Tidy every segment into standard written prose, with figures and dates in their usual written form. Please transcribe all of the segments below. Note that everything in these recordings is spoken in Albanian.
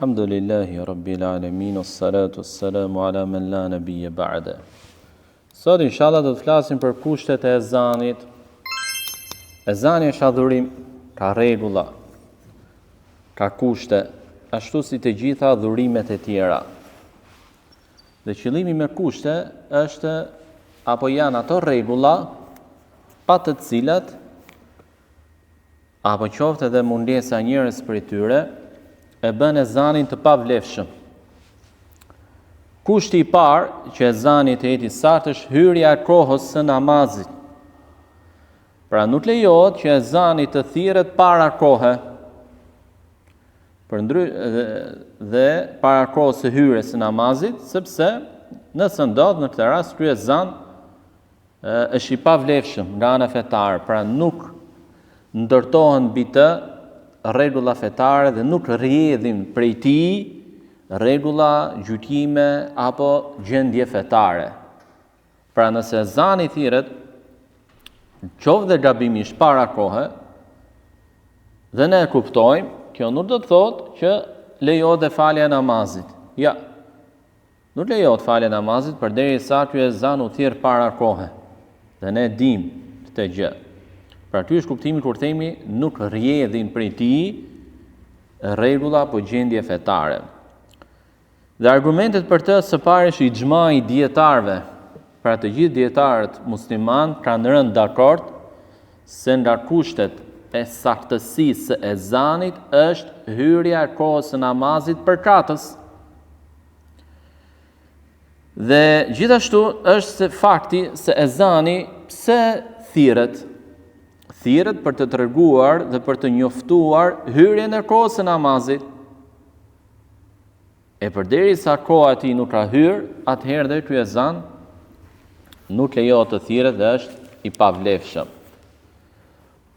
Alhamdulillahi Rabbil Alamin, wassalatu wassalamu ala man la nabiyya ba'da. Sot inshallah do të flasim për kushtet e ezanit. Ezani është adhurim, ka rregulla, ka kushte, ashtu si të gjitha adhurimet e tjera. Dhe qëllimi me kushte është apo janë ato rregulla pa të cilat apo qoftë edhe mundesa e njerëz për tyre e bën ezanin të pavlefshëm. Kushti i parë që ezani të jetë i saktë është hyrja e kohës së namazit. Pra nuk lejohet që ezani të thirret para kohe. Dhe para kohës së hyrjes së namazit, sepse nëse ndodh në këtë rast ky ezan është i pavlefshëm nga ana fetare, pra nuk ndërtohen mbi të rregulla fetare dhe nuk rrjedhin prej tij rregulla, gjykime apo gjendje fetare. Pra nëse ezani thirret qoftë dhe gabimisht para kohe, dhe ne e kuptojmë, kjo nuk do të thotë që lejohet dhe falja e namazit. Ja, nuk lejohet falja e namazit përderisa ky ezan u thirr para kohe. Dhe ne dim këtë gjë. Pra ky është kuptimi kur themi nuk rrjedhin prej tij rregulla apo gjendje fetare. Dhe argumentet për të së pari është ixhmai i dietarëve. Pra të gjithë dietarët musliman kanë rënë dakord se nga kushtet e saktësisë së ezanit është hyrja e kohës së namazit përkatës. Dhe gjithashtu është se fakti se ezani pse thirret. Thirret për të treguar dhe për të njoftuar hyrjen e kohës së namazit. E përderisa koha e tij nuk ka hyrë, atëherë dhe ky ezan nuk lejohet të thirret dhe është i pavlefshëm.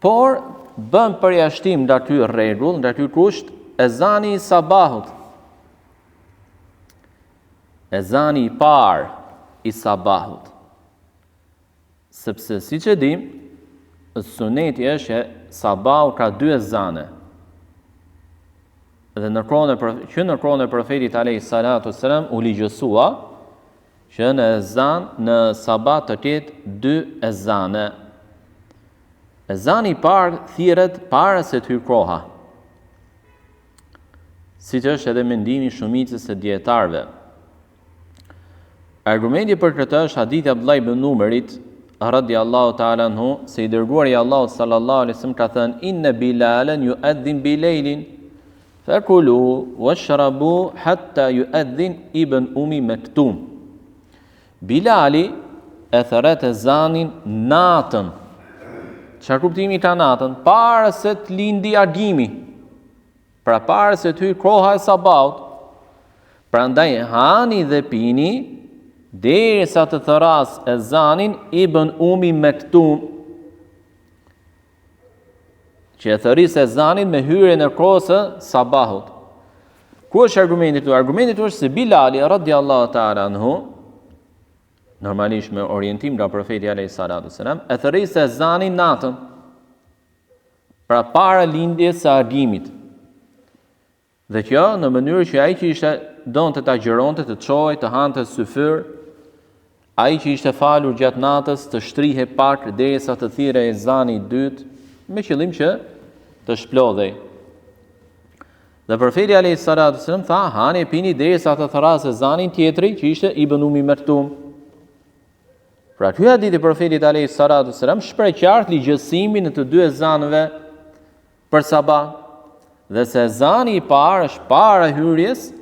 Por bën përjashtim nga ky rregull, nga ky kusht, ezani i sabahut. Ezani i parë i sabahut. Sepse siç e dim, suneti është që sabahu ka 2 ezane. Dhe në kohën e profetit alayhi salatu wasalam u ligjësua që në sabah të ketë 2 ezane. Ezani i parë thirret para se të hyjë koha. Siç është edhe mendimi i shumicës së dietarëve. Argumenti për këtë është hadithi Abdullah ibn Umarit radiallahu ta'ala anhu, se i dërguari i Allahut sallallahu alaihi wasallam ka thënë: inna Bilalan yu'adhdhin bilaylin fakulu washrabu hatta yu'adhdhin ibn Ummi Maktum. Bilali e thret ezanin natën. Çfarë kuptimi ka natën? Para se të lindi agimi. Pra para se të hyjë koha e sabahut. Prandaj hani dhe pini derisa të thras ezanin ibn Ummi Maktum, që e thëris ezanin me hyrjen e kohës së sabahut. Ku është argumenti këtu? Argumenti këtu është se Bilali radiallahu ta'ala anhu, normalisht me orientim nga profeti alayhi salatu wasalam, e thëris ezanin natën, pra para lindjes së agimit. Dhe kjo në mënyrë që ai që ishte donte ta agjeronte, të çojë, të hante syfyr, ai që ishte falur gjatë natës të shtrihe pak derisa të thirrë ezani i dytë, me qëllim që të shplodhej. Dhe profeti alayhi salatu wasallam tha: hani e pini derisa të thras ezanin tjetri që ishte ibn Ummi Maktum. Pra ky hadith i profetit alayhi salatu wasallam shpreh qartë ligjësimin e të 2 ezanëve për sabah. Dhe se ezani i parë është para hyrjes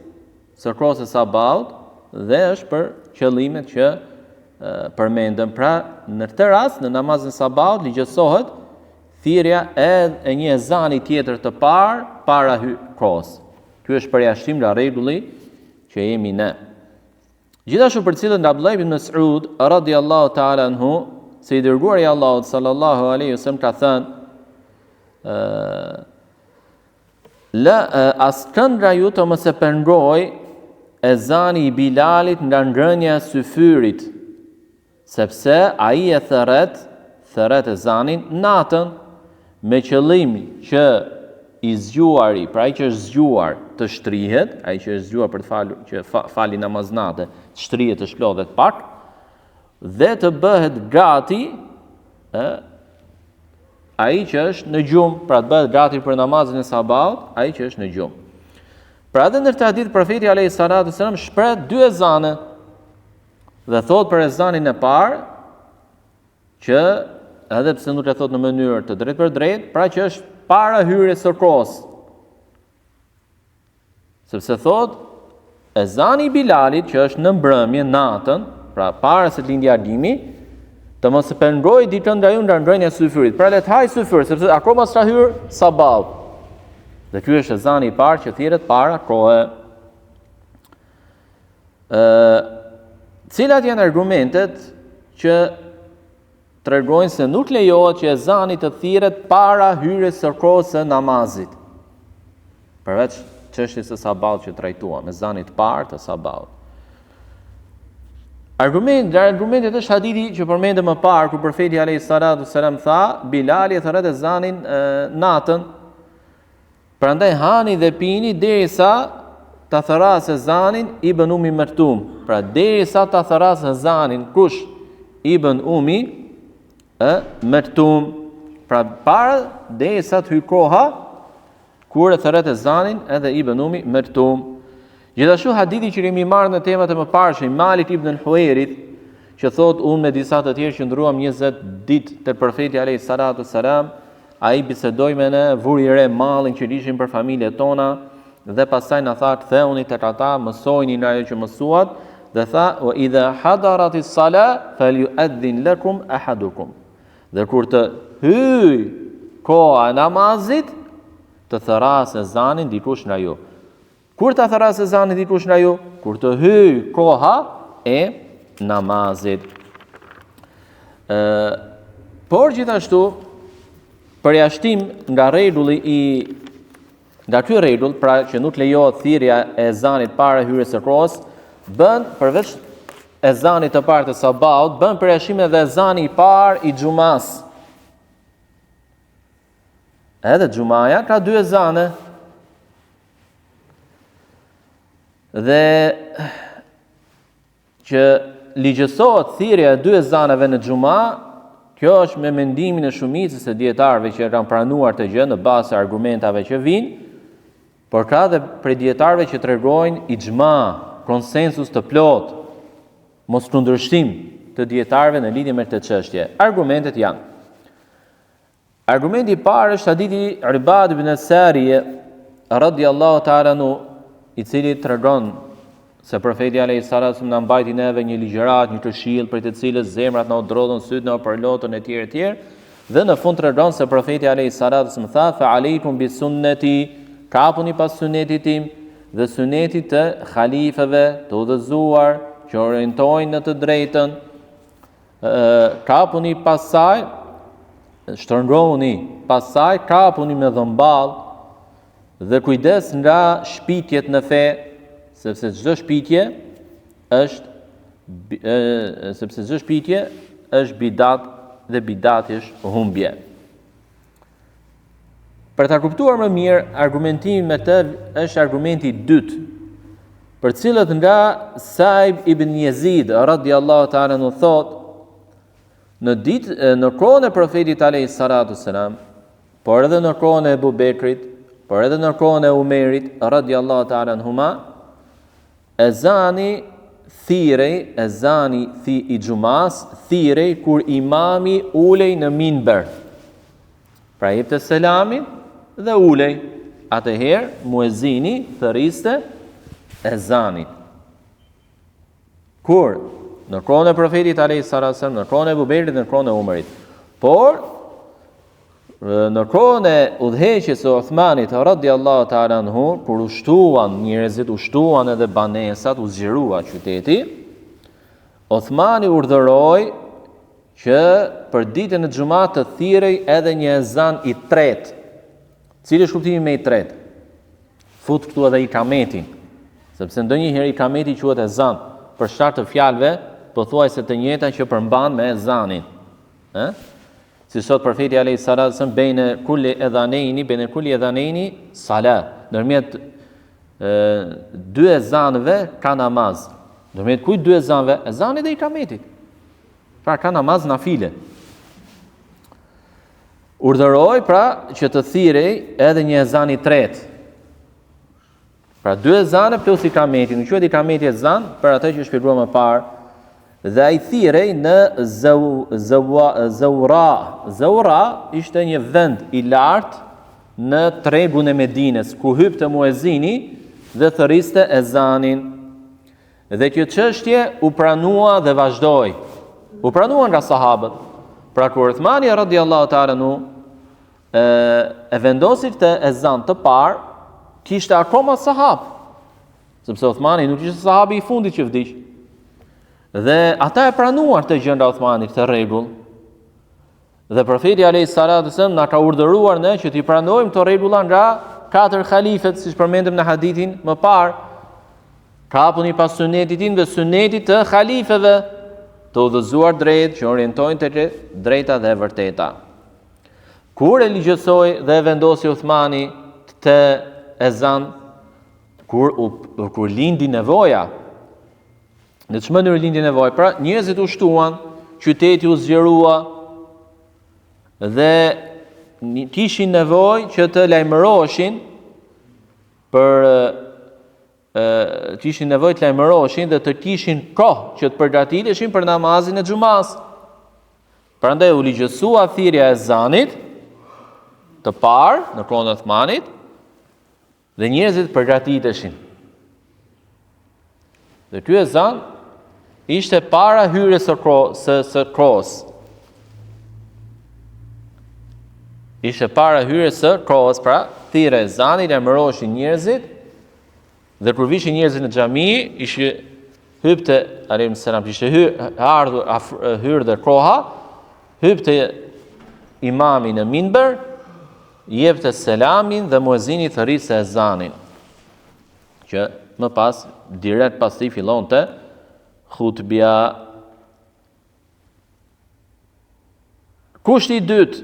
së kohës së sabahut dhe është për qëllimet që përmendëm. Pra në këtë rast në namazin e sabahut ligjësohet thirrja e një ezani tjetër të parë para kohës. Ky është përjashtim nga rregulli që jemi ne. Gjithashtu përcillet nga Abdullah ibn Mas'ud radiallahu ta'ala anhu, se i dërguari i Allahut sallallahu alaihi wasallam ka thënë: askën nga ju të mos e pengoj ezani i Bilalit nga ngrënia e syfyrit, sepse ai e thërret ezanin natën, me qëllim që i zgjuari, pra ai që është zgjuar të shtrihet, ai që është zgjuar për të falur, që fali namaznate, të shtrihet, të shplodhet pak, dhe të bëhet gati, ai që është në gjumë, pra të bëhet gati për namazin e sabahut, ai që është në gjumë. Pra edhe në këtë hadith profeti alayhis salam shpreh 2 ezane dhe thot për ezanin e parë që edhe pse nuk e thot në mënyrë të drejtë për drejtë, pra që është para hyrjes së kohës. Sepse thot ezani i Bilalit që është në mbrëmje natën, pra para se të lindë agimi, të mos e pengoj ditën nga ju nga ngrënia e syfyrit. Pra le të haj syfyr, sepse akoma s'ka hyrë sabahut. Dhe ky është ezani i parë që thirret para kohë. Cilat janë argumentet që tregojnë se nuk lejohet që ezani të thirret para hyrjes së kohës së namazit? Përveç çështjes së sabahut që trajtuam, ezanit të parë të sabahut. Argumentet është hadithi që përmendëm më parë, ku profeti alayhis salam tha, Bilali e thret ezanin natën, prandaj hani dhe pini derisa ta thëras ezanin Ibn Umi Maktum. Pra derisa ta thëras ezanin kush? Ibn Umi Maktum. Pra para derisa të hyjë koha kur e thret ezanin edhe Ibn Umi Maktum. Gjithashtu hadithi që kemi marrë në temat e mëparshme, Malik ibn al-Huairit, që thot unë me disa të tjerë që ndruam 20 ditë te profeti alayhis salam, ai bisedoi me ne, vuri re mallin që ishin për familjet tona dhe pastaj na tha ktheuni tek ata, mësojini nga ajo që mësuat dhe tha wa idha hadaratis salat falyu'adhin lakum ahadukum. Dhe kur të hyj koha e namazit, të thëras ezanin dikush nga ju. Kur të thëras ezanin dikush nga ju? Kur të hyj koha e namazit. Por gjithashtu, përjashtim nga nga ky rregull, pra që nuk lejohet thirrja e ezanit para hyrjes së kohës, bën përveç ezanit të parë të sabahut, bën përjashtim edhe ezani i parë i xumas. Edhe xumaja ka 2 ezane. Dhe që ligjësohet thirrja e 2 ezaneve në xhuma, kjo është me mendimin e shumicës e dietarëve që kanë pranuar të gjë në bazë të argumentave që vijnë, por ka dhe prej dietarëve që tregojnë ixhma, konsensus të plot, mos kundërshtim të dietarëve në lidhje me këtë çështje. Argumentet janë: argumenti i parë është hadithi Ibad ibn Sariye radhiyallahu ta'ala anhu, i cili tregon se profeti alayhis salam na mbajti neve një ligjërat, një këshill për të cilës zemrat na udhrodhën, syt na përlotën etj. Dhe në fund tregon se profeti alayhis salam tha fa aleikum bi sunnati, kapuni pas sunetit tim dhe sunetit të halifeve të udhëzuar që orientojnë në të drejtën. Kapuni pas saj, shtrëngroni pas saj, kapuni me dhëmball dhe kujdes nga shpitjet në fe, sepse çdo shpitje është bidat dhe bidati është humbje. Për ta kuptuar më mirë, argumentimi me të është argumenti i dytë, për cilët nga Saib ibn Yazid radhiyallahu ta'ala anhu thot, në kohën e profetit alayhis salam, por edhe në kohën e Abu Bekrit, por edhe në kohën e Umerit radhiyallahu ta'ala anhuma, ezani i xumas thirrej kur imami ulej në minber. Pra jepte selamin dhe ulej. Atëherë muezini thëriste ezanit. Kur në kohën e profetit alayhis salam, në kohën e Abu Bekrit dhe në kohën e Umerit. Por në kohën e udhëheqjes së Uthmanit radhiyallahu ta'ala anhu, kur ushtuan njerëzit, ushtuan edhe banesat, u zgjerua qyteti, Uthmani urdhëroi që për ditën e xumat të thirrej edhe një ezan i tretë. Cili është kuptimi me i tretë? Fut këtu edhe ikametin, sepse ndonjëherë ikameti quhet ezan për shkak të fjalëve pothuajse të njëjta që përmban me ezanin. Si sot profeti alayhi salatu wasallam bejnë kulli edhanejni salat. Ndërmjet dy ezanëve ka namaz. Ndërmjet kujt dy ezanëve? Ezanit dhe ikametit. Pra ka namaz nafile. Urdhëroi pra që të thirrej edhe një ezan i tretë. Pra dy ezane plus ikameti. Në quhet ikameti ezan për atë që shpjeguam më parë. Dhe ai thirrej në Zawra. Zawra ishte një vend i lartë në tregun e Medinës, ku hypte muezini dhe thëriste ezanin. Dhe kjo çështje u pranua dhe vazhdoi. U pranua nga sahabët. Pra kur Uthmani radhiyallahu ta'ala anhu e vendosi të ezan të parë, kishte akoma sahab. Sepse Uthmani nuk ishte sahabi i fundit që vdiq. Dhe ata e pranuar të gjë nga Uthmani, këtë rregull. Dhe profeti alayhi salatu wasallam na ka urdhëruar ne që t'i pranojmë këto rregulla nga 4 halifet, siç përmendëm në hadithin më parë. Kapuni pas sunetit dhe sunetit të halifeve, të udhëzuar drejt, që orientojnë të drejta dhe vërteta. Kur e ligjësoi dhe vendosi Uthmani të ezan, kur lindi nevoja, në çmë mënyrë lindi nevoja, pra njerëzit u shtuan, qyteti u zgjerua dhe kishin nevojë që të lajmëroheshin dhe të kishin kohë që të përgatiteshin për namazin e xumas. Prandaj u ligjësua thirrja e ezanit të parë në kohën e Uthmanit dhe njerëzit përgatiteshin. Dhe ky ezan ishte para hyrjes së kohës. Ishte para hyrjes së kohës, pra thirrja e ezanit, lajmëroheshin njerëzit dhe kur vishin njerëzit në xhami, ishte hypte alayhis salam, ishte hyrë dhe koha, hypte imami në minber, jepte selamin dhe muezini thërriste ezanin, që më pas direkt pas tij fillonte hutbja. Kushti i dytë,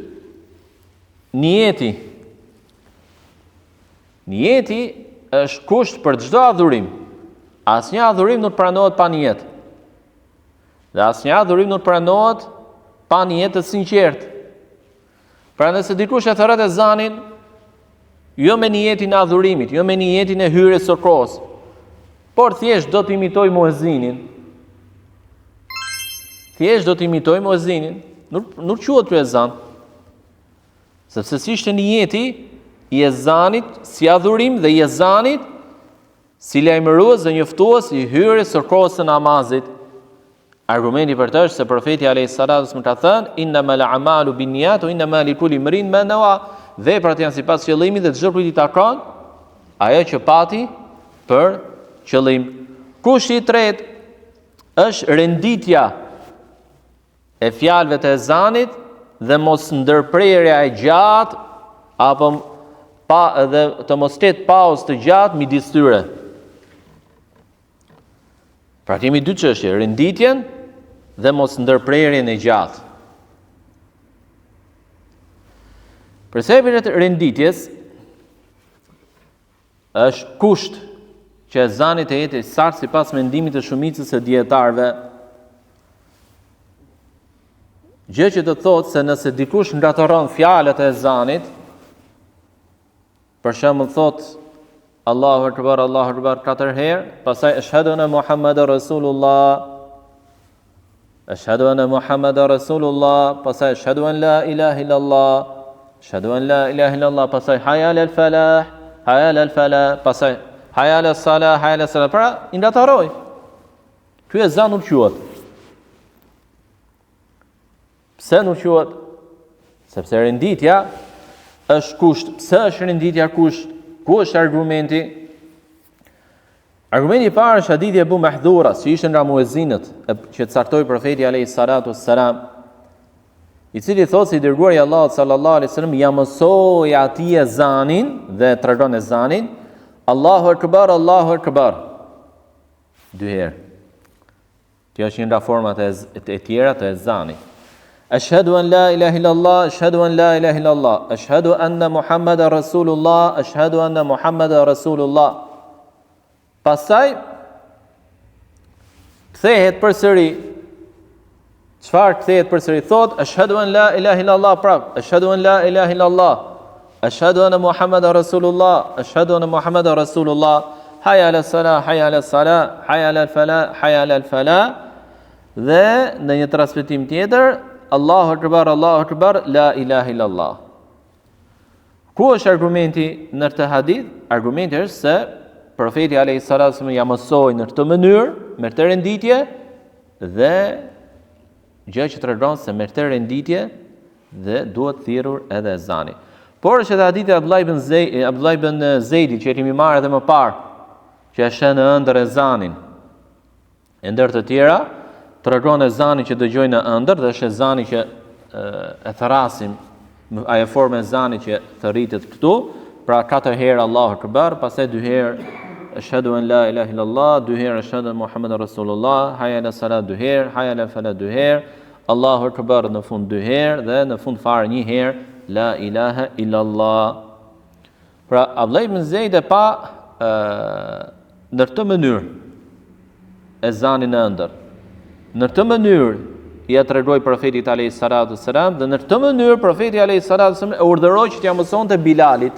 niyeti. Niyeti është kusht për çdo adhurim. Asnjë adhurim nuk pranohet pa nijet. Dhe asnjë adhurim nuk pranohet pa nijet të sinqertë. Pra nëse dikush e thërret ezanin, jo me nijetin e adhurimit, jo me nijetin e hyrjes së kohës, por thjesht do të imitoj muezinin. Thjesht do të imitoj muezinin, nuk quhet ky ezan. Sepse si ishte nijeti i ezanit si adhurim dhe i ezanit si lajmërues dhe njoftues i hyrjes së kohës së namazit. Argumenti për të është se profeti alayhi salatu wasallam ka thënë innamal a'malu binniyat wa innamal likulli imrin ma nawa. Veprat janë sipas qëllimit dhe çdo kujt i takon ajo që pati për qëllim. Kushti i tretë është renditja e fjalëve të ezanit dhe mos ndërprerja e gjatë apo dhe të mos ketë pauzë të gjatë midis tyre. Pra kemi dy çështje, renditjen dhe mos ndërprerjen e gjatë. Për sa i përket renditjes, është kusht që ezani të jetë i saktë sipas mendimit të shumicës së dietarëve. Gjë që do të thotë se nëse dikush ngatëron fjalët e ezanit, për shembull thotë Allahu Akbar 4 herë, pastaj ashhadu anna Muhammadar Rasulullah, ashhadu anna Muhammadar Rasulullah, pastaj ashhadu an la ilaha illallah, ashhadu an la ilaha illallah, pastaj hayya alal falah, pastaj hayya alas salah, pra i ngatëroj. Ky ezan nuk quhet. Pse nuk quhet? Sepse renditja është kusht. Pse është renditja kusht? Ku është argumenti? Argumenti i parë është hadithi e Abu Mahdhura, që ishte nga muezinët që caktoi profeti alayhi salatu wassalam, i cili thotë se i dërguari i Allahut sallallahu alaihi wasallam ja mësoi atij ezanin dhe tregon ezanin Allahu Akbar, Allahu Akbar. 2 herë. Kjo është një nga format e tjera të ezanit. ashhadu an la ilaha illallah, ashhadu an la ilaha illallah, ashhadu anna Muhammadar Rasulullah, ashhadu anna Muhammadar Rasulullah. Pastaj kthehet përsëri. Çfarë kthehet përsëri? Thot ashhadu an la ilaha illallah prap, ashhadu an la ilaha illallah, ashhadu anna Muhammadar Rasulullah, ashhadu anna Muhammadar Rasulullah. Hayya ala salah, hayya ala salah, hayya ala falah, hayya ala falah. Dhe në një transmetim tjetër, Allahu akbar, la ilaha illallah. Ku është argumenti në këtë hadith? Argumenti është se profeti alayhi salatu wasallam ja mësoi në këtë mënyrë, me këtë renditje, dhe gjë që tregon se me këtë renditje dhe duhet thirrur edhe ezani. Por është edhe hadithi Abdullah ibn Zeidi që kemi marrë edhe më parë, që e shën në ëndër ezanin. E ndër të tjera tregon ezanin që dëgjojnë në ëndër, dhe është ezani që e thrasim, ajo formë ezani që thërritet këtu, pra 4 herë Allahu akbar, pastaj 2 herë ashhadu an la ilaha illallah, 2 herë ashhadu anna Muhammadar Rasulullah, hayya ala salat 2 herë, hayya ala falah 2 herë, Allahu akbar në fund 2 herë, dhe në fund fare 1 herë la ilaha illallah. Pra Abdullah ibn Zeid e pa në këtë mënyrë ezanin në ëndër. Në këtë mënyrë ja tregoi profetit alayhi salatu wasalam, dhe në këtë mënyrë profeti alayhi salatu wasalam e urdhëroi që t'ia mësonte Bilalit.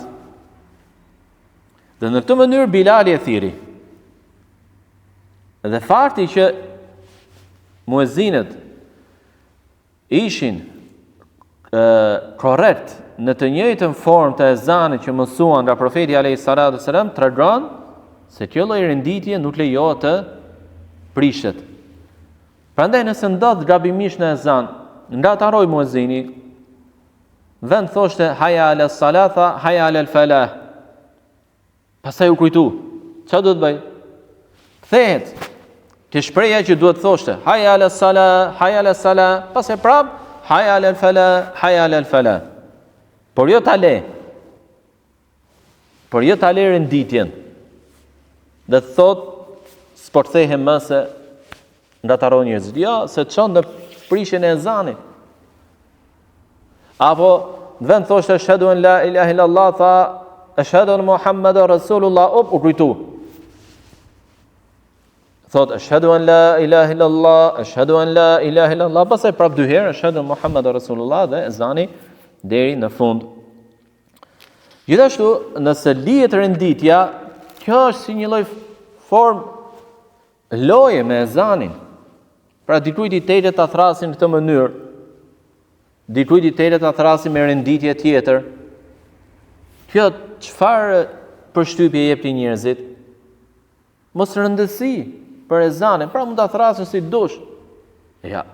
Dhe në këtë mënyrë Bilali e thiri. Dhe fakti që muezinët ishin korrekt në të njëjtën formë të ezanit që mësuan nga profeti alayhi salatu wasalam tregon se kjo lloj renditje nuk lejohet të prishet. Prandaj nëse ndodh gabimisht në ezan, nga të harroj muezini, vend thoshte hayya ala salata, hayya ala falah. Pastaj u kujtu, çfarë do të bëj? Kthehet ke shpreha që duhet thoshte hayya ala salah, hayya ala salah, pastaj prap hayya ala falah, hayya ala falah. Por jo ta le. Por jo ta le renditjen. Dhe thot s'po kthehem më se nga të harron njerëzit. Jo, se çon në prishjen e ezanit. Apo në vend thoshte ashhadu an la ilaha illallah, tha ashhadu anna Muhammadar Rasulullah, u kujtu. Thot ashhadu an la ilaha illallah, ashhadu an la ilaha illallah, pastaj prap 2 herë ashhadu anna Muhammadar Rasulullah, dhe ezani deri në fund. Gjithashtu, nëse lihet renditja, kjo është si një lloj formë loje me ezanin. Pra dikujt i tetet ta thrasin në këtë mënyrë, dikujt i tetet ta thrasin me renditje tjetër. Kjo çfarë përshtypje jep ti njerëzit? Mos rëndësi për ezanin, pra mund ta thrasin si dush. Ja,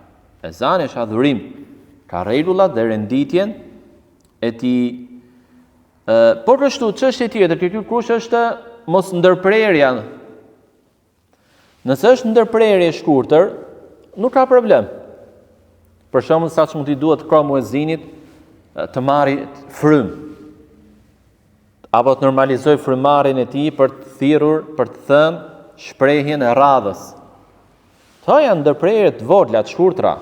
ezani është adhurim, ka rregullat dhe renditjen e tij. Por kështu çështje tjetër, kjo kush është mos ndërprerja. Nëse është ndërprerje e shkurtër, nuk ka problem. Për shembull, saç mund t'i duhet ka muezinit të marrë frym, apo të normalizoj frymarrjen e tij për të thirrur, për të thënë shprehjen e radhës. Këto janë ndërprerje të vogla, të shkurtra,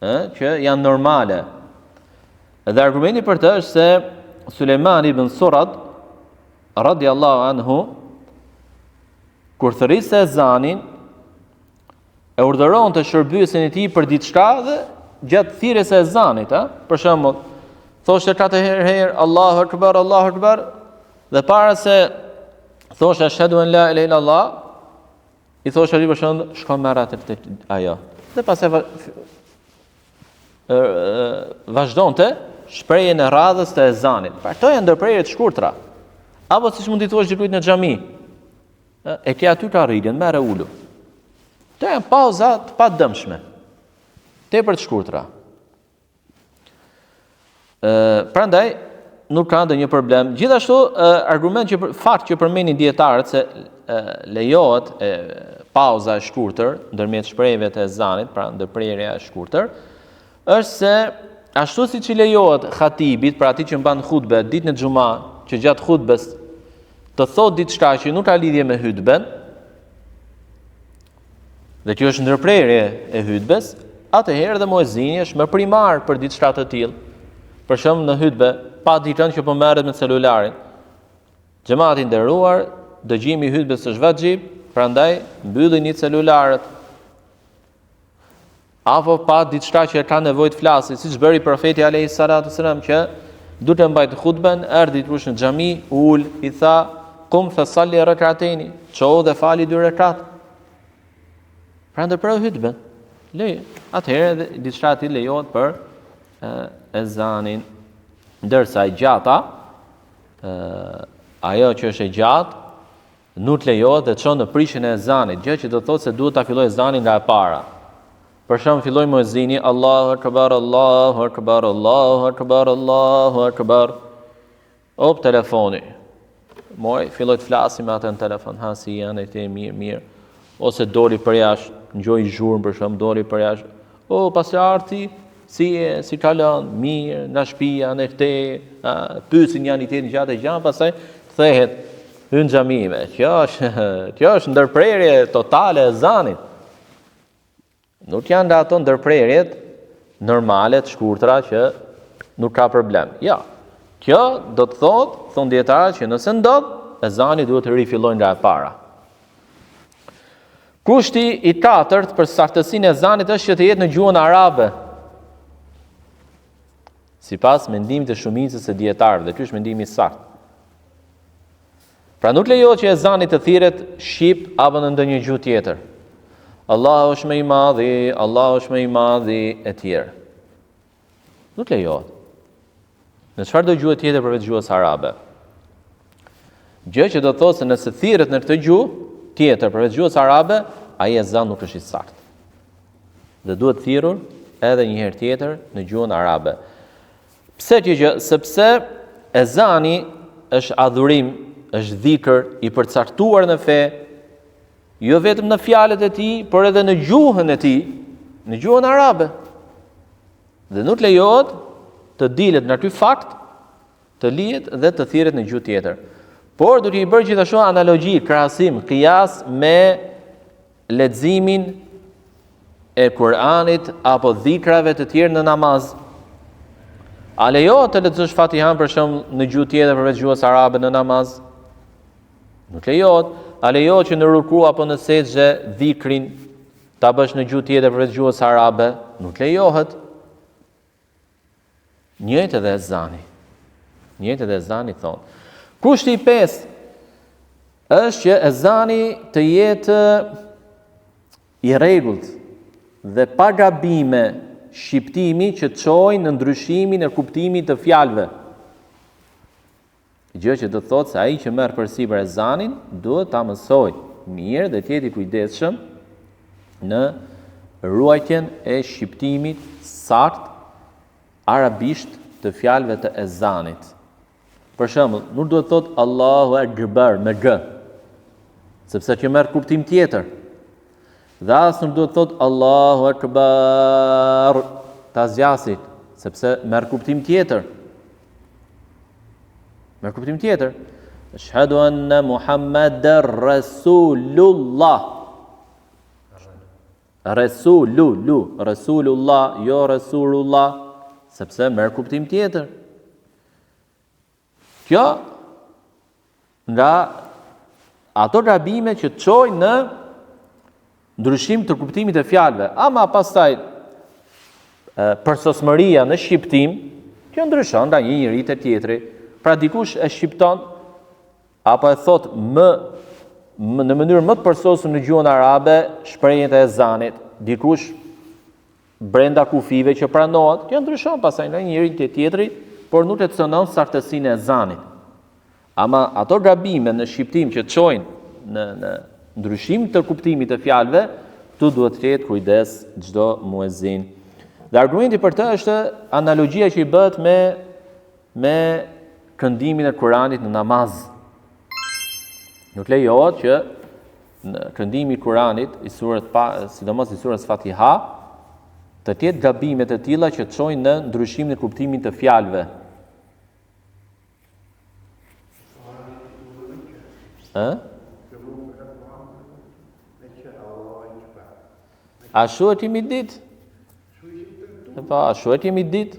që janë normale. Dhe argumenti për të është se Sulejman ibn Surad radiallahu anhu, kur thërriste ezanin, e urdhëron të shërbyesin e tij për diçka dhe gjatë thirrjes së ezanit, për shembull, thoshte 4 herë Allahu akbar, dhe para se thoshte ashhadu an la ilaha illallah, i thoshte për shembull shkon me atë ajo. Dhe pastaj vazhdonte shprehjen e radhës të ezanit. Pra këto janë ndërprerje të shkurtra. Apo siç mund t'i thuash dikujt në xhami, e ke aty ka rritjen, merre ulu. Këto janë pauza të padëmshme, tepër të shkurtra. Prandaj nuk ka ndonjë problem. Gjithashtu argument që fakt që përmendin dietarët se lejohet pauza e shkurtër ndërmjet shprehjeve të ezanit, pra ndërprerja e shkurtër, është se ashtu siç i lejohet khatibit, pra atij që mban hutbe ditën e xumë, që gjatë hutbes të thot diçka që nuk ka lidhje me hutben, dhe kjo është ndërprerje e hutbes, atëherë dhe muezini është më primar për diçka të tillë. Për shembull në hutbe, pa ditën që po merret me celularin. Xhamati i nderuar, dëgjimi i hutbes është vajxhib, prandaj mbyllini celularët. Apo pa diçka që ka nevojë të flasë, siç bëri profeti alayhis salatu selam që duke mbajt hutben, erdhi dikush në xhami, ul, i tha, "Qum fa salli rak'atayn", çau dhe fali 2 rekat. Prandaj për hutben, atëherë diçka ti lejohet për ezanin, ndërsa e gjata, ajo që është e gjatë, nuk lejohet dhe çon në prishjen e ezanit, gjë që do thotë se duhet ta filloj ezanin nga e para. Për shembull filloi muezini Allahu akbar Allahu akbar Allahu akbar Allahu akbar. Op telefoni. Moj filloi të flasim me atë në telefon, ha si janë te mirë. Ose doli për jashtë, ngjoi zhurmë për shembull, doli për jashtë. O pasardhti, si kalon, mirë, nga shtëpia, në te, pyesin janë i tjetrin gjatë gjën, pastaj thehet hyn xhamime. Kjo është ndërprerje totale e ezanit. Nuk janë nga ato ndërprerjet normale të shkurtra që nuk ka problem. Ja, kjo do të thonë dietarët që nëse ndodh, ezani duhet të rifillojë nga e para. Kushti i katërt për saktësinë e ezanit është që të jetë në gjuhën arabe. Sipas mendimit të shumicës së dietarëve, ky është mendimi i saktë. Pra nuk lejohet që ezani të thirret shqip apo në ndonjë gjuhë tjetër. Allahu është më i madhi, Allahu është më i madhi e tjerë. Nuk lejohet. Në çfarëdo gjuhë tjetër përveç gjuhës arabe. Gjë që do të thotë se nëse thirret në këtë gjuhë tjetër përveç gjuhës arabe, ai ezan nuk është i saktë. Dhe duhet thirrur edhe një herë tjetër në gjuhën arabe. Pse kjo gjë? Sepse ezani është adhurim, është dhikër i përcaktuar në fe, jo vetëm në fjalët e tij, por edhe në gjuhën e tij, në gjuhën arabe. Dhe nuk lejohet të dilet nga ky fakt, të lihet dhe të thirret në gjuhë tjetër. Por duhet i bërë gjithashtu analogji, krahasim, qiyas me leximin e Kur'anit apo dhikrave të tjerë në namaz. A lejohet të lexosh Fatihan për shembull në gjuhë tjetër përveç gjuhës arabe në namaz? Nuk lejohet. A lejohet që në ruku apo në sejdë dhikrin ta bësh në gjuhë tjetër përveç gjuhës arabe? Nuk lejohet. Njëjtë edhe ezani. Njëjtë edhe ezani thonë. Kushti i 5 është që ezani të jetë i rregullt dhe pa gabime shqiptimi që çojnë në ndryshimin e kuptimit të fjalëve. Gjë që do të thotë se ai që merr përsipër ezanin duhet ta mësojë mirë dhe të jetë i kujdesshëm në ruajtjen e shqiptimit saktë arabisht të fjalëve të ezanit. Për shembull, nuk duhet të thotë Allahu Akbar me g, sepse kjo merr kuptim tjetër. Dhe as nuk duhet të thotë Allahu Akbar ta zgjasit, sepse merr kuptim tjetër. Merr kuptim tjetër. Ashhadu anna Muhammadar Rasulullah. Rasulullah, jo Rasulullah, sepse merr kuptim tjetër. Kjo nga ato gabime që çojnë në ndryshim të kuptimit të fjalëve, ama pastaj përsosmëria në shqiptim, kjo ndryshon nga një njeri te tjetri. Pra dikush e shqipton apo e thot në mënyrë më të përsosur në gjuhën arabe shprehjen e ezanit, dikush brenda kufive që pranohet, kjo ndryshon pastaj nga një njeri te tjetri, por nuk e cënon saktësinë e ezanit. Ama ato gabime në shqiptim që çojnë në ndryshim të kuptimit të fjalëve, tu duhet të ketë kujdes çdo muezin. Dhe argumenti për të është analogjia që i bëhet me këndimin e Kuranit në namaz. Nuk lejohet që në këndimi i Kuranit, sidomos i surës Fatiha, të ketë gabime të tilla që çojnë në ndryshimin e kuptimit të fjalëve. A shuhet i midit? Pa, shuhet jemi ditë.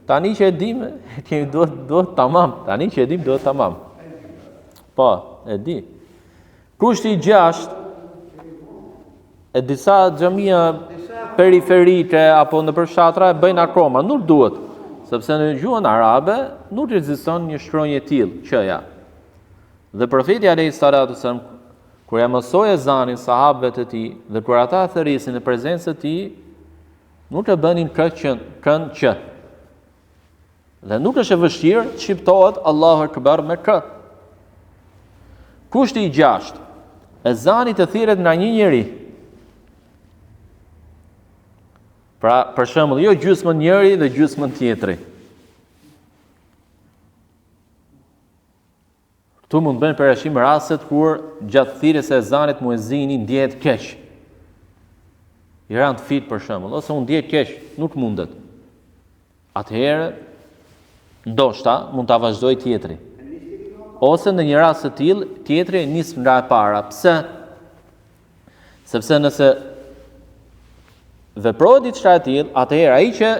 Tani që e dim, kemi duhet tamam. Tani që e dim, duhet tamam. Po, e di. Kushti i 6, e disa xhamia periferike apo në përfshatra e bëjnë akoma, nuk duhet, sepse në gjuhën arabe nuk ekziston një shkronjë e tillë, qja. Dhe profeti alayhis salatu wasallam kur ja mësoi ezanin sahabëve të tij dhe kur ata thërrisin në prezencë të tij, nuk e bënin kënd që. Dhe nuk është e vështirë të shqiptohet Allahu Akbar me kë. Kushti i 6, ezani të thirret nga një njeri. Pra, për shembull, jo gjysmën njëri dhe gjysmën tjetri. Këtu mund bëjnë parashim rastet kur gjatë thirrjes së ezanit muezini ndjehet keq. I ran të fit për shembull, ose unë ndjej keq, nuk mundet. Atëherë ndoshta mund ta vazhdoj tjetri. Ose në një rast të tillë, tjetri nis nga e para. Pse? Sepse nëse veprohet diçka e tillë, atëherë ai që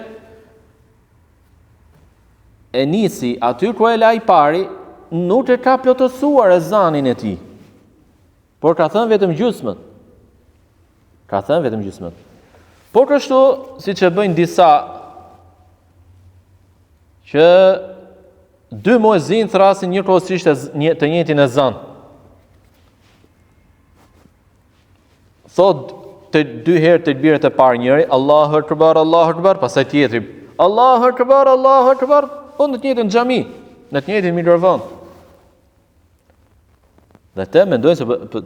e nisi aty ku e la i pari, nuk e ka plotësuar ezanin e tij. Por ka thënë vetëm gjysmën. Por kështu, siç e bëjnë disa që dy muezin thrasin njëkohësisht të njëjtin ezan. Thot të dy herë të biret e parë njëri, Allahu Akbar, pastaj tjetri, Allahu Akbar, po në të njëjtin xhami, në të njëjtin mikrofon. Dhe te mendojnë se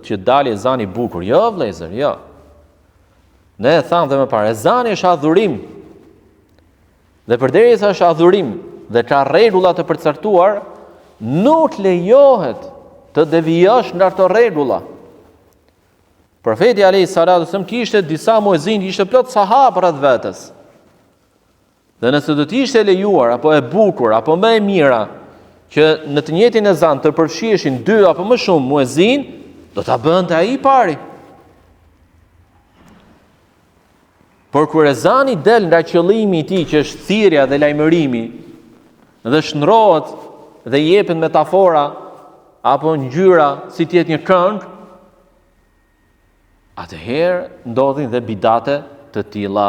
që dali ezani bukur. Jo, vlezër, jo. Ne e thamë dhe më parë, ezani është adhurim. Dhe përderisa është adhurim dhe ka rregulla të përcaktuar, nuk lejohet të devijosh nga ato rregulla. Profeti alayhis salatu wasallam kishte disa muezin, kishte plot sahabë rreth vetes. Dhe nëse do të ishte lejuar apo e bukur apo më e mira që në të njëjtin ezan të përfshieshin 2 apo më shumë muezin, do ta bënte ai i pari. Por kur ezani del nga qëllimi i tij që është thirrja dhe lajmërimi, dhe shndrohet dhe jepen metafora apo ngjyra si të jetë një këngë, atëherë ndodhin dhe bidate të tilla.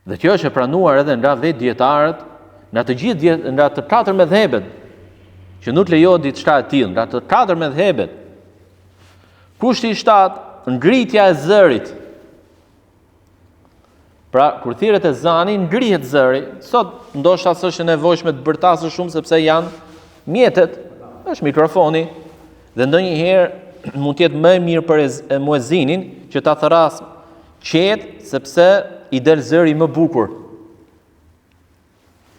Dhe kjo është e pranuar edhe nga vetë dietarët, nga të gjithë nga të 4 medhhebet, që nuk lejohet diçka e tillë, nga të 4 medhhebet. Kushti i 7, ngritja e zërit. Pra, kur thirret ezani, ngrihet zëri. Sot ndoshta s'është e nevojshme të bërtasë shumë sepse janë mjetet, është mikrofoni, dhe ndonjëherë mund të jetë më e mirë për muezinin që ta thërras qetë sepse i del zëri më bukur.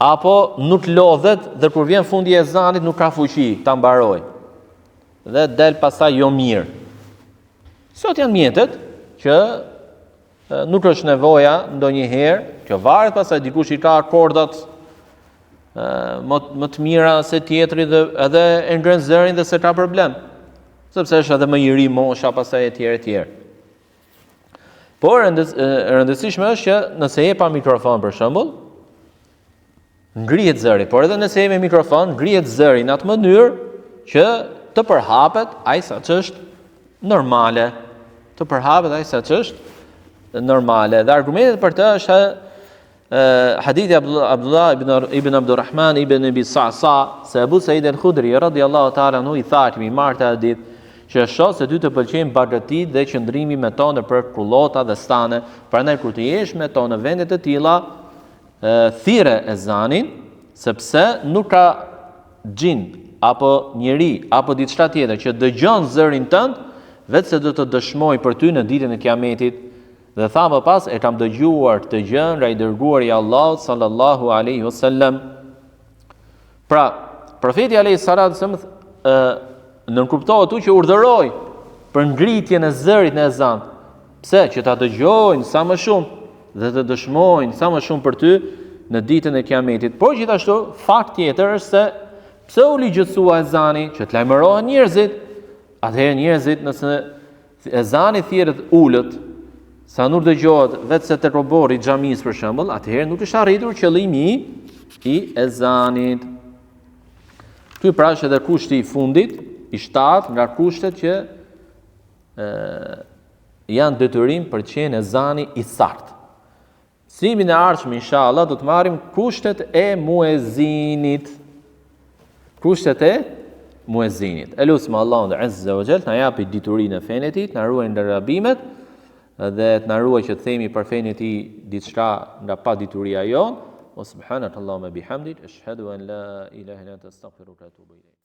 Apo nuk lodhet dhe kur vjen fundi i ezanit nuk ka fuqi ta mbaroj. Dhe del pastaj jo mirë. Sot janë mjetet që nuk është nevoja ndonjëherë, që varet pastaj dikush i ka akordat më të mira se tjetri dhe edhe e ngren zërin dhe se ka problem. Sepse është edhe më i ri mosha pastaj etj. Por rëndësishme është që nëse je pa mikrofon për shembull, ngrihet zëri, por edhe nëse je me mikrofon, ngrihet zëri në atë mënyrë që të përhapet ai sa ç'është normale. Të përhapet ai sa ç'është normale. Dhe argumentet për të është hadithi Abdullah ibn Abdurrahman ibn Abi Sa'sa, se Abu Sa'id al-Khudri radhiyallahu ta'ala anhu i tha që mi marrë hadith që shoh se ty të pëlqejnë bagëtit dhe qëndrimi me to në për kullota dhe stane, prandaj kur të jesh me to në vende të tilla, thirre ezanin, sepse nuk ka xhin apo njeri apo diçka tjetër që dëgjon zërin tënd, vetë se do të dëshmoj për ty në ditën e Kiametit. Dhe tha më pas, e kam dëgjuar të gjën nga i dërguari i Allahut sallallahu alaihi wasallam. Pra, profeti alaihi salatu wasallam nënkuptohet tu që urdhëroi për ngritjen e zërit në ezan. Pse? Që ta dëgjojnë sa më shumë dhe të dëshmojnë sa më shumë për ty në ditën e Kiametit. Por gjithashtu, fakt tjetër është se pse u ligjësua ezani, që të lajmërohen njerëzit. Atëherë njerëzit nëse ezani thirret ulët sa nuk dëgjohet vetë se te robori i xhamisë për shembull, atëherë nuk është arritur qëllimi i ezanit. Ky pra është edhe kushti i fundit, i 7 nga kushtet që janë detyrim për të qenë ezani i saktë. Mësimin e ardhshëm inshallah do të marrim kushtet e muezinit. Kushtet e muezinit. Elusme Allahun azza wa jall na japi diturinë e fenë e tij, na ruaj nga gabimet dhe të na ruaj që të themi për fenë e tij diçka nga pa dituria jon. Wa subhanakallahumma bihamdik ashhadu an la ilaha illa anta astaghfiruka wa atubu ilayk.